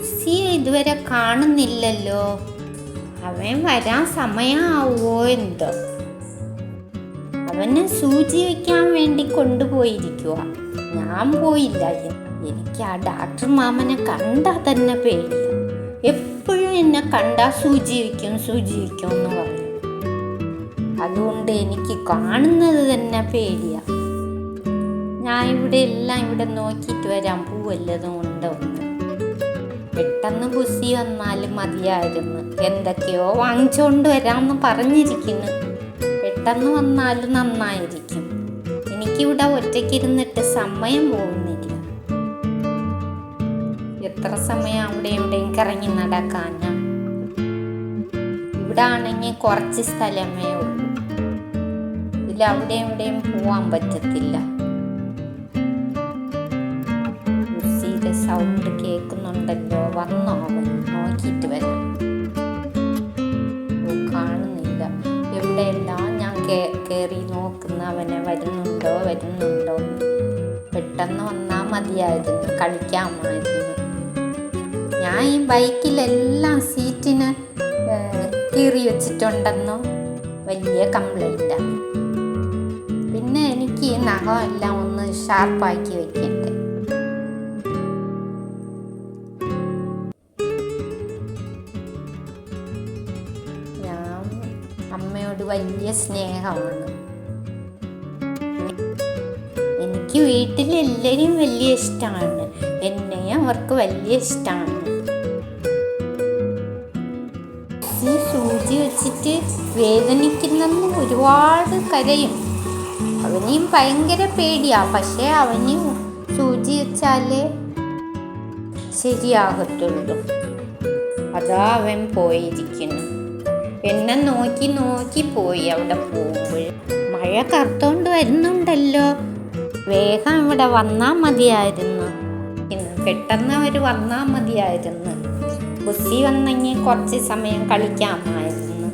ബുസ്സിയെ ഇതുവരെ കാണുന്നില്ലല്ലോ. അവൻ വരാൻ സമയമാവോ എന്തോ. അവനെ സൂചി വയ്ക്കാൻ വേണ്ടി കൊണ്ടുപോയിരിക്കുക. ഞാൻ പോയില്ല. എനിക്ക് ആ ഡാക്ടർ മാമനെ കണ്ടാൽ തന്നെ പേടിയാണ്. എപ്പോഴും എന്നെ കണ്ടാൽ സൂചി വയ്ക്കും എന്ന് പറയും. അതുകൊണ്ട് എനിക്ക് കാണുന്നത് തന്നെ പേടിയാണ്. ഞാൻ ഇവിടെ നോക്കിയിട്ട് വരാൻ പൂവല്ലതും ഉണ്ടോ ഒന്ന്. പെട്ടെന്ന് ബുസ്സി വന്നാലും മതിയായിരുന്നു. എന്തൊക്കെയോ വാങ്ങിച്ചുകൊണ്ട് വരാമെന്ന് പറഞ്ഞിരിക്കുന്നു. പെട്ടെന്ന് വന്നാലും നന്നായിരിക്കും. എനിക്കിവിടെ ഒറ്റയ്ക്കിരുന്നിട്ട് സമയം പോകുന്നില്ല. എത്ര സമയം അവിടെ എവിടെയും കറങ്ങി നടക്കാനാ. ഇവിടെ ആണെങ്കിൽ കുറച്ച് സ്ഥലമേ ഉള്ളൂ. ഇതിൽ അവിടെ എവിടെയും പോവാൻ പറ്റത്തില്ല. ബുസ്സിയുടെ സൗണ്ട് കേൾക്കുന്നുണ്ടല്ലോ. വന്നോ അവൻ? നോക്കിയിട്ട് വരാം. കാണുന്നില്ല. എവിടെയെല്ലാം ഞാൻ കയറി നോക്കുന്ന അവനെ വരുന്നുണ്ടോ. പെട്ടെന്ന് വന്നാൽ മതിയായിരുന്നു, കളിക്കാമായിരുന്നു. ഞാൻ ഈ ബൈക്കിലെല്ലാം സീറ്റിന് കീറി വെച്ചിട്ടുണ്ടെന്നോ വലിയ കംപ്ലൈൻറ്റാണ്. പിന്നെ എനിക്ക് ഈ നഖമെല്ലാം ഒന്ന് ഷാർപ്പാക്കി വെക്കണ്ടേ. ഞാൻ അമ്മയോട് വലിയ സ്നേഹമാണ്. എനിക്ക് വീട്ടിലെല്ലാവരും വലിയ ഇഷ്ടമാണ്. എന്നെയും അവർക്ക് വലിയ ഇഷ്ടമാണ്. സൂചി വെച്ചിട്ട് വേദനിക്കുന്നെന്ന് ഒരുപാട് കരയും. അവനെയും ഭയങ്കര പേടിയാ. പക്ഷെ അവന് സൂചി വെച്ചാലേ ശരിയാകത്തുള്ളൂ. അതാ അവൻ പോയിരിക്കുന്നു. എന്നെ നോക്കി പോയി. അവിടെ പോകുമ്പോൾ മഴ കറുത്തോണ്ട് വരുന്നുണ്ടല്ലോ. വേഗം ഇവിടെ വന്നാൽ മതിയായിരുന്നു. പെട്ടെന്ന് അവർ വന്നാൽ മതിയായിരുന്നു. ബുസ്സി വന്നെങ്കിൽ കുറച്ച് സമയം കളിക്കാമായിരുന്നു.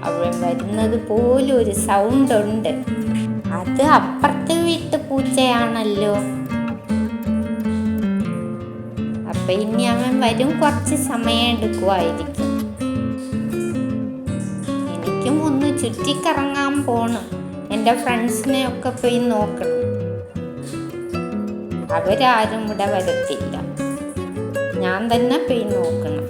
അവൻ വരുന്നത് പോലും ഒരു സൗണ്ട് ഉണ്ട്. അത് അപ്പുറത്തെ വീട്ട് പൂച്ചയാണല്ലോ. അപ്പൊ ഇനി അവൻ വരും. കുറച്ച് സമയം എടുക്കുമായിരിക്കും. എനിക്കും ഒന്ന് ചുറ്റിക്കറങ്ങാൻ പോണം. എൻ്റെ ഫ്രണ്ട്സിനെ ഒക്കെ പോയി നോക്കണം. അവരാരും ഇവിടെ വരത്തില്ല. ഞാൻ തന്നെ പോയി നോക്കണം.